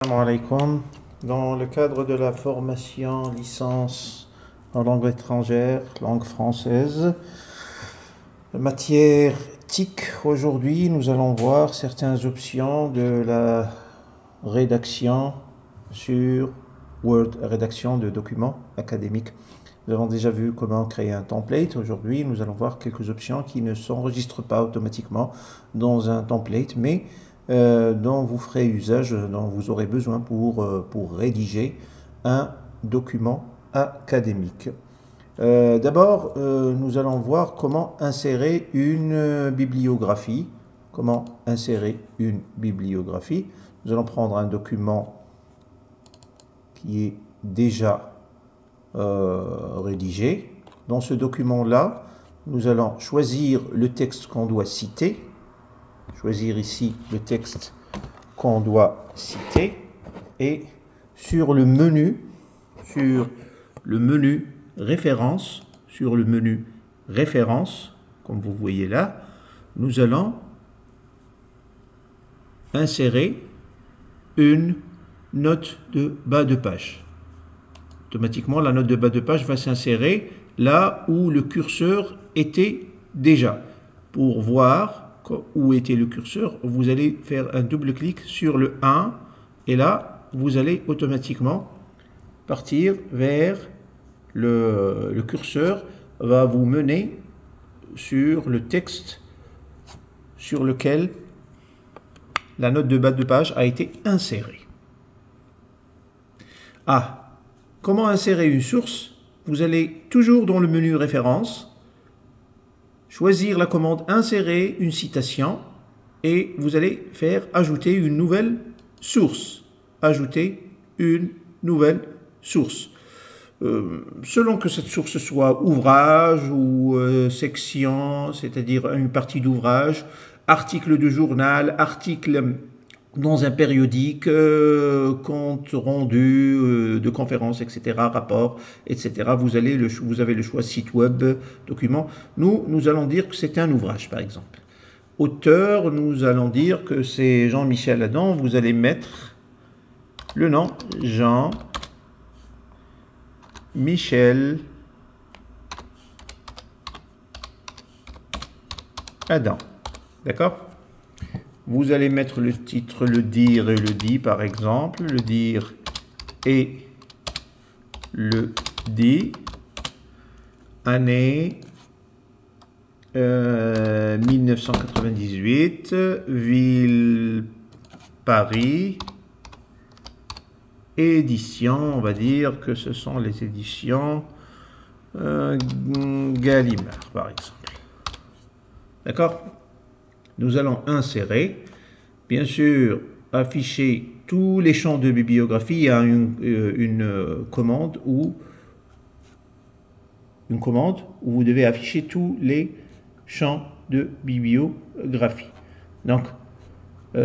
Assalamu alaikum. Dans le cadre de la formation licence en langue étrangère, langue française, matière TIC, aujourd'hui nous allons voir certaines options de la rédaction sur Word, rédaction de documents académiques. Nous avons déjà vu comment créer un template. Aujourd'hui, nous allons voir quelques options qui ne s'enregistrent pas automatiquement dans un template, mais dont vous ferez usage, dont vous aurez besoin pour rédiger un document académique. D'abord, nous allons voir comment insérer une bibliographie. Comment insérer une bibliographie. Nous allons prendre un document qui est déjà rédigé. Dans ce document-là, nous allons choisir le texte qu'on doit citer. Choisir ici le texte qu'on doit citer. Et sur le menu référence, comme vous voyez là, nous allons insérer une note de bas de page. Automatiquement, la note de bas de page va s'insérer là où le curseur était déjà. Pour voir où était le curseur, vous allez faire un double clic sur le 1 et là, vous allez automatiquement partir vers le curseur va vous mener sur le texte sur lequel la note de bas de page a été insérée. Comment insérer une source? Vous allez toujours dans le menu référence, choisir la commande insérer une citation et vous allez faire ajouter une nouvelle source. Ajouter une nouvelle source. Selon que cette source soit ouvrage ou section, c'est-à-dire une partie d'ouvrage, article de journal, article dans un périodique, compte rendu de conférences, etc., rapport, etc. Vous avez le choix site web, document. Nous allons dire que c'est un ouvrage, par exemple. Auteur, nous allons dire que c'est Jean-Michel Adam. Vous allez mettre le nom Jean-Michel Adam. D'accord? Vous allez mettre le titre, le dire et le dit, par exemple. Le dire et le dit. Année 1998. Ville Paris. Édition, on va dire que ce sont les éditions Gallimard, par exemple. D'accord? Nous allons insérer, bien sûr, afficher tous les champs de bibliographie. Il y a une commande où vous devez afficher tous les champs de bibliographie. Donc,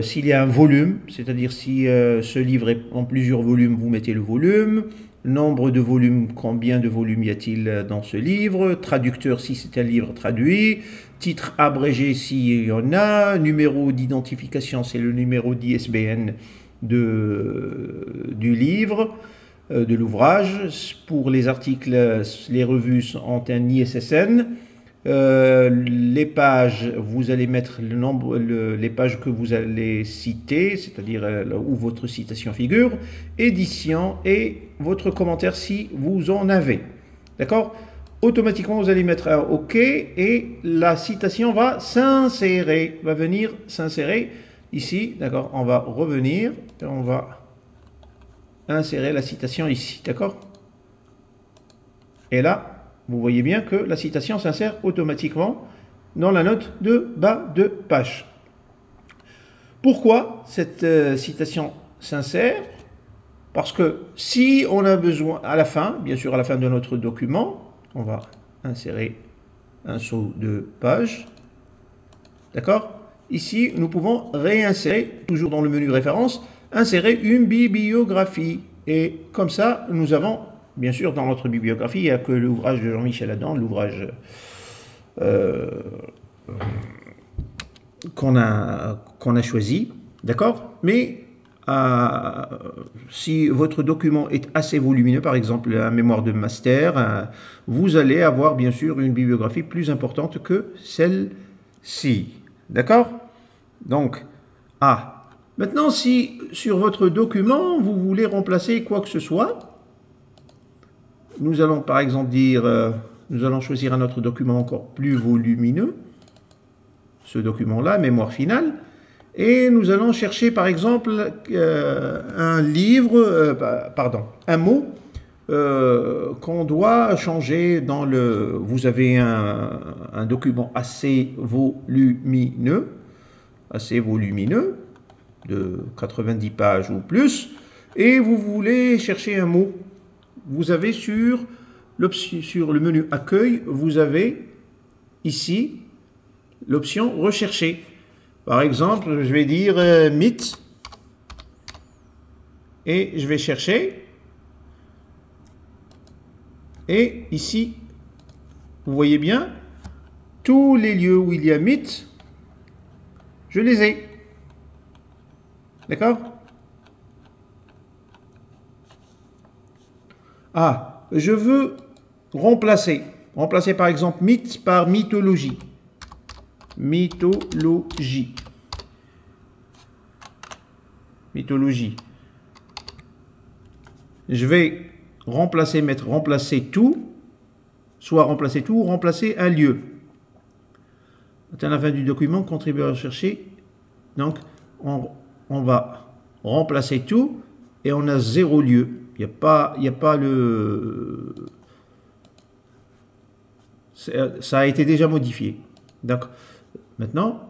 s'il y a un volume, c'est-à-dire si ce livre est en plusieurs volumes, vous mettez le volume. Nombre de volumes, combien de volumes y a-t-il dans ce livre? Traducteur, si c'est un livre traduit. Titre abrégé, s'il y en a. Numéro d'identification, c'est le numéro d'ISBN du livre, de l'ouvrage. Pour les articles, les revues ont un ISSN. Les pages, vous allez mettre le nombre, les pages que vous allez citer, c'est-à-dire où votre citation figure, édition et votre commentaire si vous en avez. D'accord? Automatiquement, vous allez mettre un OK et la citation va s'insérer, va venir s'insérer ici. D'accord? On va revenir et on va insérer la citation ici. D'accord? Et là, vous voyez bien que la citation s'insère automatiquement dans la note de bas de page. Pourquoi cette citation s'insère? Parce que si on a besoin, à la fin, bien sûr à la fin de notre document, on va insérer un saut de page. D'accord? Ici, nous pouvons réinsérer, toujours dans le menu référence, insérer une bibliographie. Et comme ça, nous avons... Bien sûr, dans notre bibliographie, il n'y a que l'ouvrage de Jean-Michel Adam, l'ouvrage qu'on a choisi, d'accord? Mais si votre document est assez volumineux, par exemple un mémoire de master, vous allez avoir bien sûr une bibliographie plus importante que celle-ci. D'accord? Donc, maintenant, si sur votre document, vous voulez remplacer quoi que ce soit, nous allons par exemple dire, nous allons choisir un autre document encore plus volumineux, ce document-là, mémoire finale, et nous allons chercher par exemple un livre, un mot qu'on doit changer dans le... Vous avez un document assez volumineux, de 90 pages ou plus, et vous voulez chercher un mot. Vous avez sur le menu accueil, vous avez ici l'option rechercher. Par exemple, je vais dire mythe et je vais chercher. Et ici, vous voyez bien, tous les lieux où il y a mythe, je les ai. D'accord? Je veux remplacer. Remplacer par exemple mythe par mythologie. Mythologie. Je vais mettre remplacer tout, soit remplacer tout ou remplacer un lieu. À la fin du document, contribuer à rechercher. Donc, on va remplacer tout et on a 0 lieu. Il n'y a pas le... Ça a été déjà modifié. Donc, maintenant,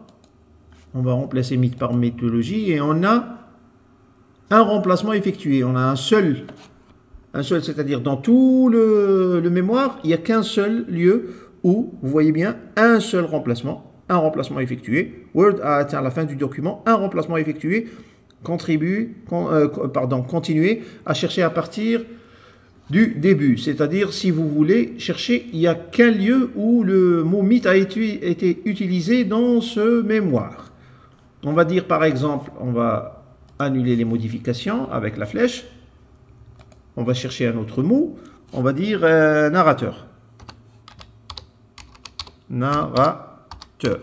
on va remplacer mythe par mythologie et on a un remplacement effectué. On a un seul, c'est-à-dire dans tout le mémoire, il n'y a qu'un seul lieu où, vous voyez bien, un seul remplacement, un remplacement effectué. Word a atteint la fin du document, un remplacement effectué. Continuer à chercher à partir du début. C'est-à-dire, si vous voulez chercher, il n'y a qu'un lieu où le mot mythe a été utilisé dans ce mémoire. On va dire par exemple, on va annuler les modifications avec la flèche. On va chercher un autre mot. On va dire narrateur. Narrateur.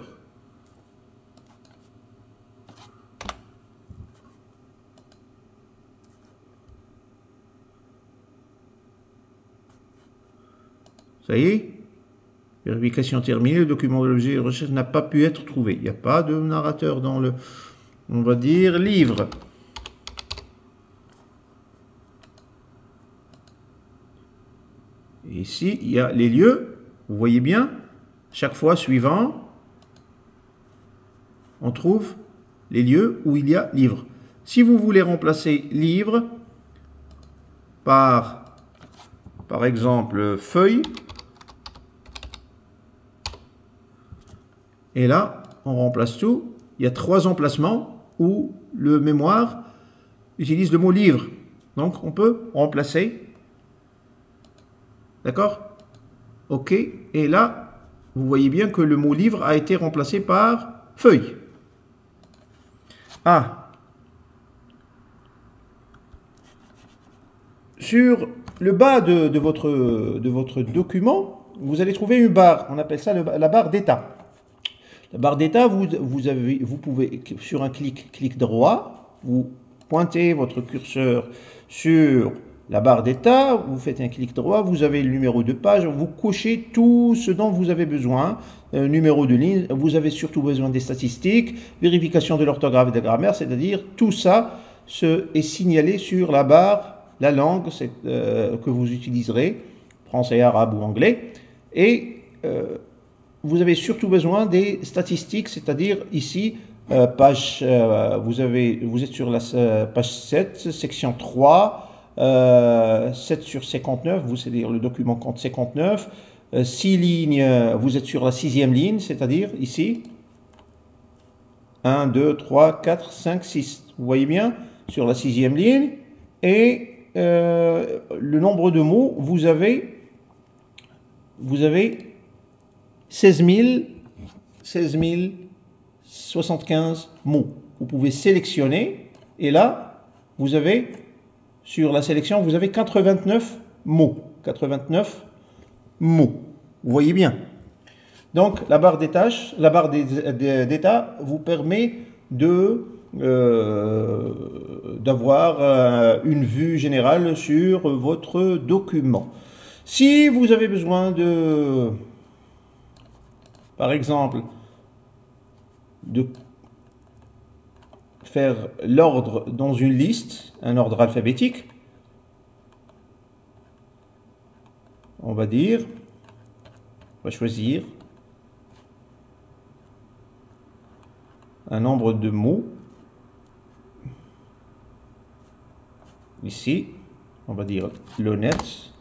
Ça y est, vérification terminée, le document de l'objet de recherche n'a pas pu être trouvé. Il n'y a pas de narrateur dans le, on va dire, livre. Et ici, il y a les lieux, vous voyez bien, chaque fois suivant, on trouve les lieux où il y a livre. Si vous voulez remplacer livre par exemple, feuille, et là, on remplace tout. Il y a 3 emplacements où le mémoire utilise le mot livre. Donc, on peut remplacer. D'accord? OK. Et là, vous voyez bien que le mot livre a été remplacé par feuille. Sur le bas de votre document, vous allez trouver une barre. On appelle ça la barre d'état. La barre d'état, vous pouvez, sur un clic droit, vous pointez votre curseur sur la barre d'état, vous faites un clic droit, vous avez le numéro de page, vous cochez tout ce dont vous avez besoin, numéro de ligne, vous avez surtout besoin des statistiques, vérification de l'orthographe et de la grammaire, c'est-à-dire tout ça est signalé sur la barre, la langue que vous utiliserez, français, arabe ou anglais, et vous avez surtout besoin des statistiques, c'est-à-dire ici, vous êtes sur la page 7, section 3, 7 sur 59, c'est-à-dire le document compte 59, 6 lignes, vous êtes sur la 6e ligne, c'est-à-dire ici, 1, 2, 3, 4, 5, 6, vous voyez bien, sur la 6e ligne, et le nombre de mots, vous avez 16 075 mots. Vous pouvez sélectionner et là, vous avez, sur la sélection, vous avez 89 mots. 89 mots. Vous voyez bien. Donc, la barre des tâches, la barre d'état vous permet d'avoir une vue générale sur votre document. Si vous avez besoin de, par exemple, de faire l'ordre dans une liste, un ordre alphabétique, on va dire, on va choisir un nombre de mots. Ici, on va dire l'honnête,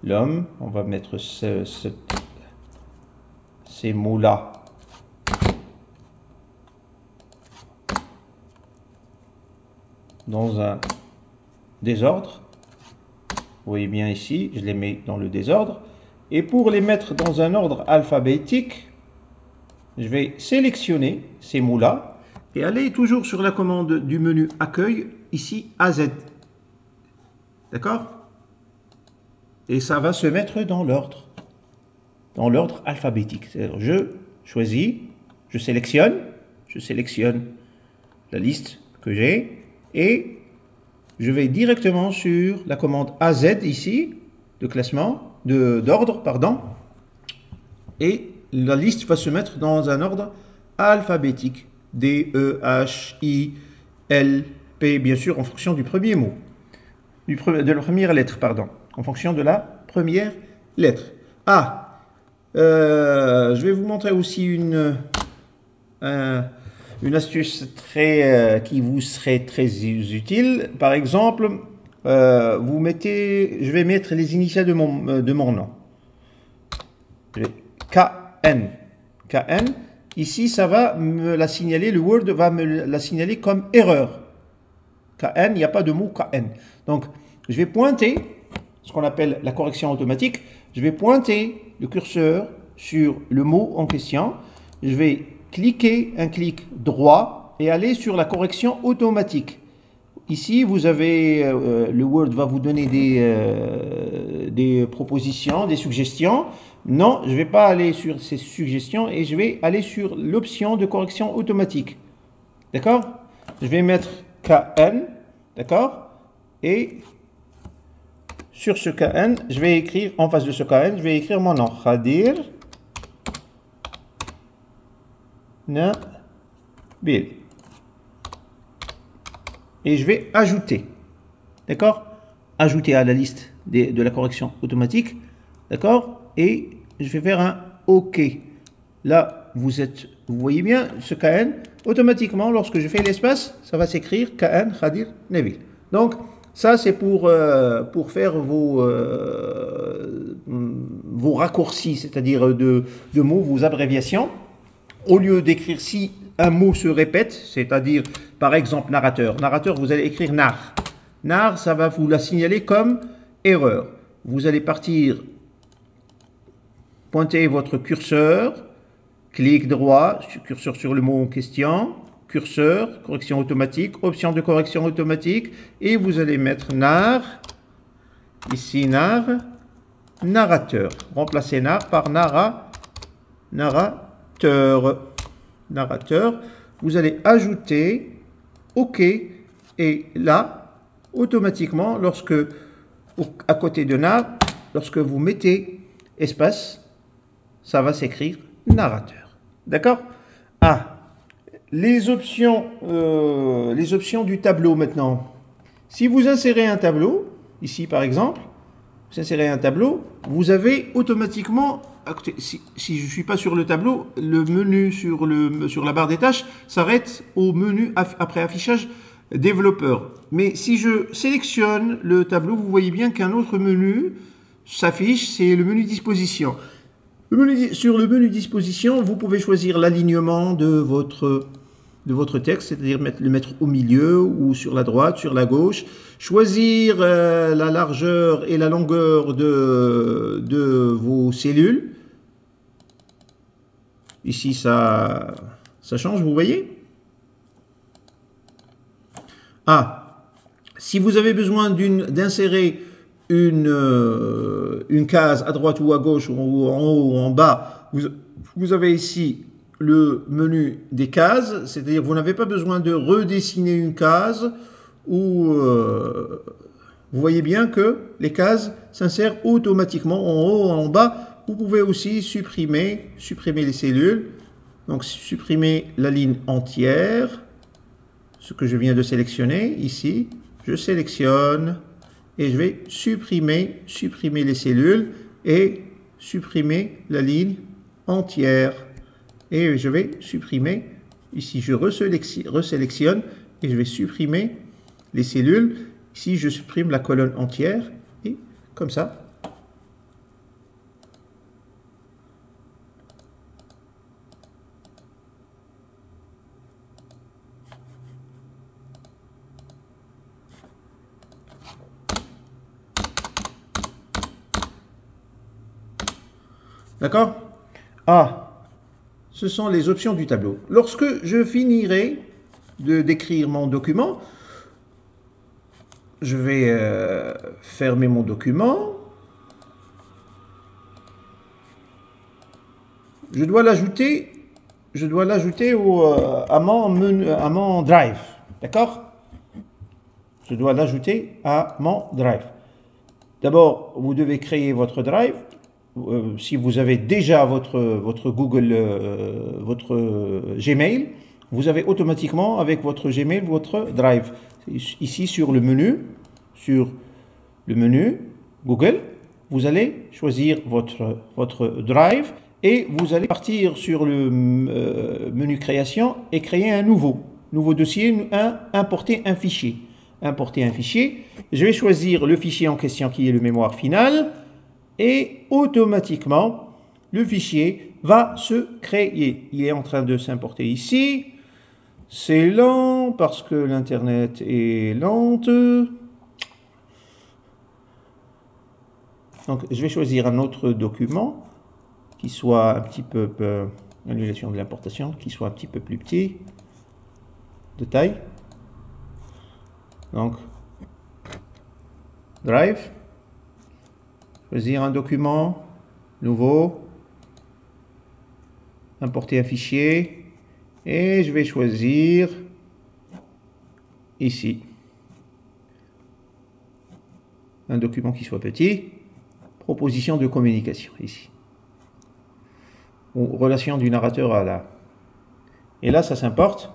l'homme, on va mettre ces mots-là dans un désordre. Vous voyez bien ici, je les mets dans le désordre. Et pour les mettre dans un ordre alphabétique, je vais sélectionner ces mots-là et aller toujours sur la commande du menu Accueil, ici AZ. D'accord? Et ça va se mettre dans l'ordre alphabétique. C'est-à-dire, je choisis, je sélectionne la liste que j'ai et je vais directement sur la commande AZ ici, de classement, d'ordre, pardon, et la liste va se mettre dans un ordre alphabétique. D, E, H, I, L, P, bien sûr, en fonction du premier mot. De la première lettre, pardon. En fonction de la première lettre. Ah, je vais vous montrer aussi une astuce qui vous serait très utile. Par exemple, je vais mettre les initiales de mon nom. KN. KN. Ici, ça va me la signaler, le Word va me la signaler comme erreur. KN, il n'y a pas de mot KN. Donc, je vais pointer, ce qu'on appelle la correction automatique, je vais pointer le curseur sur le mot en question. Je vais cliquer un clic droit et aller sur la correction automatique. Ici, vous avez, le Word va vous donner des propositions, des suggestions. Non, je ne vais pas aller sur ces suggestions et je vais aller sur l'option de correction automatique. D'accord? Je vais mettre KN, d'accord? Et sur ce KN, je vais écrire, en face de ce KN, je vais écrire mon nom. Khadir Nabil. Et je vais ajouter. D'accord? Ajouter à la liste de la correction automatique. D'accord? Et je vais faire un OK. Là, vous voyez bien ce KN. Automatiquement, lorsque je fais l'espace, ça va s'écrire KN Khadir Nabil. Donc, ça, c'est pour faire vos raccourcis, c'est-à-dire de mots, vos abréviations. Au lieu d'écrire si un mot se répète, c'est-à-dire, par exemple, narrateur. Narrateur, vous allez écrire nar. Nar, ça va vous la signaler comme erreur. Vous allez partir, pointer votre curseur, clic droit, curseur sur le mot en question, curseur, correction automatique, option de correction automatique, et vous allez mettre nar, ici nar, narrateur. Remplacez nar par narrateur. Vous allez ajouter OK, et là, automatiquement, à côté de nar, lorsque vous mettez espace, ça va s'écrire narrateur. D'accord? Ah, les options du tableau maintenant. Si vous insérez un tableau, ici par exemple, vous insérez un tableau, vous avez automatiquement, si je ne suis pas sur le tableau, le menu sur la barre des tâches s'arrête au menu après affichage développeur. Mais si je sélectionne le tableau, vous voyez bien qu'un autre menu s'affiche, c'est le menu disposition. Sur le menu disposition, vous pouvez choisir l'alignement de votre texte, c'est-à-dire le mettre au milieu ou sur la droite, sur la gauche. Choisir la largeur et la longueur de vos cellules. Ici, ça change, vous voyez? Ah, Si vous avez besoin d'insérer une case à droite ou à gauche, ou en haut ou en bas, vous avez ici le menu des cases, c'est-à-dire vous n'avez pas besoin de redessiner une case, ou vous voyez bien que les cases s'insèrent automatiquement en haut ou en bas. Vous pouvez aussi supprimer les cellules, donc supprimer la ligne entière, ce que je viens de sélectionner ici. Je sélectionne et je vais supprimer les cellules et supprimer la ligne entière. Et je vais supprimer, ici je resélectionne et je vais supprimer les cellules. Ici je supprime la colonne entière et comme ça. D'accord? Ah, ce sont les options du tableau. Lorsque je finirai de décrire mon document, je vais fermer mon document. Je dois l'ajouter à mon Drive. D'accord? Je dois l'ajouter à mon Drive. D'abord, vous devez créer votre Drive. Si vous avez déjà votre Google, votre Gmail, vous avez automatiquement avec votre Gmail votre Drive. Ici sur le menu Google, vous allez choisir votre Drive et vous allez partir sur le menu création et créer un nouveau dossier, importer un fichier. Importer un fichier. Je vais choisir le fichier en question qui est le mémoire final. Et automatiquement, le fichier va se créer. Il est en train de s'importer ici. C'est lent parce que l'Internet est lente. Donc, je vais choisir un autre document qui soit un petit peu, annulation de l'importation, qui soit un petit peu plus petit de taille. Donc, Drive. Choisir un document, nouveau, importer un fichier, et je vais choisir ici un document qui soit petit, proposition de communication, ici, ou relation du narrateur à la... Et là, ça s'importe,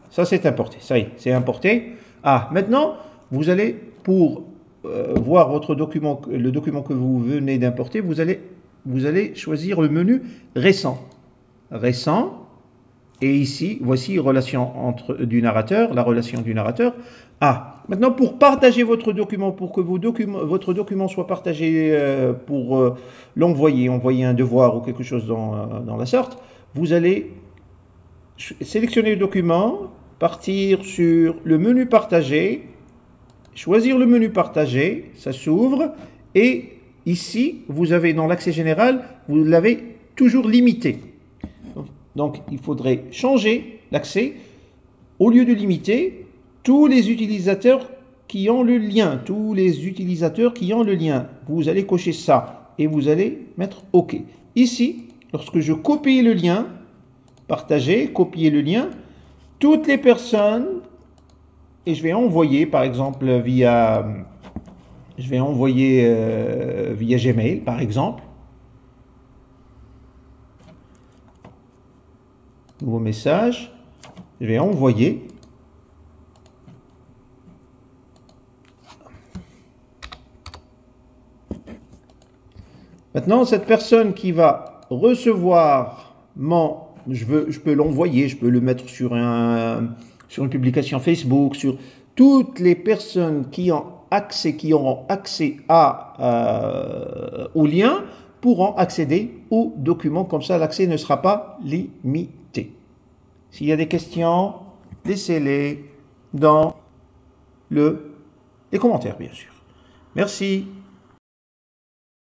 ça c'est importé, ça y est, c'est importé. Ah, maintenant, vous allez, pour voir votre document, le document que vous venez d'importer, vous allez choisir le menu récent. Récent. Et ici, voici relation du narrateur, la relation du narrateur. Ah, maintenant pour partager votre document, pour que votre document soit partagé pour l'envoyer, envoyer un devoir ou quelque chose dans la sorte, vous allez sélectionner le document, partir sur le menu partager, choisir le menu partager, ça s'ouvre, et ici, vous avez dans l'accès général, vous l'avez toujours limité. Donc, il faudrait changer l'accès. Au lieu de limiter, tous les utilisateurs qui ont le lien, vous allez cocher ça, et vous allez mettre OK. Ici, lorsque je copie le lien, partager, copier le lien, toutes les personnes, et je vais envoyer par exemple via Gmail par exemple. Nouveau message, je vais envoyer. Maintenant, cette personne qui va recevoir je peux l'envoyer, je peux le mettre sur une publication Facebook, sur toutes les personnes qui auront accès au lien pourront accéder au document. Comme ça, l'accès ne sera pas limité. S'il y a des questions, laissez-les dans les commentaires, bien sûr. Merci.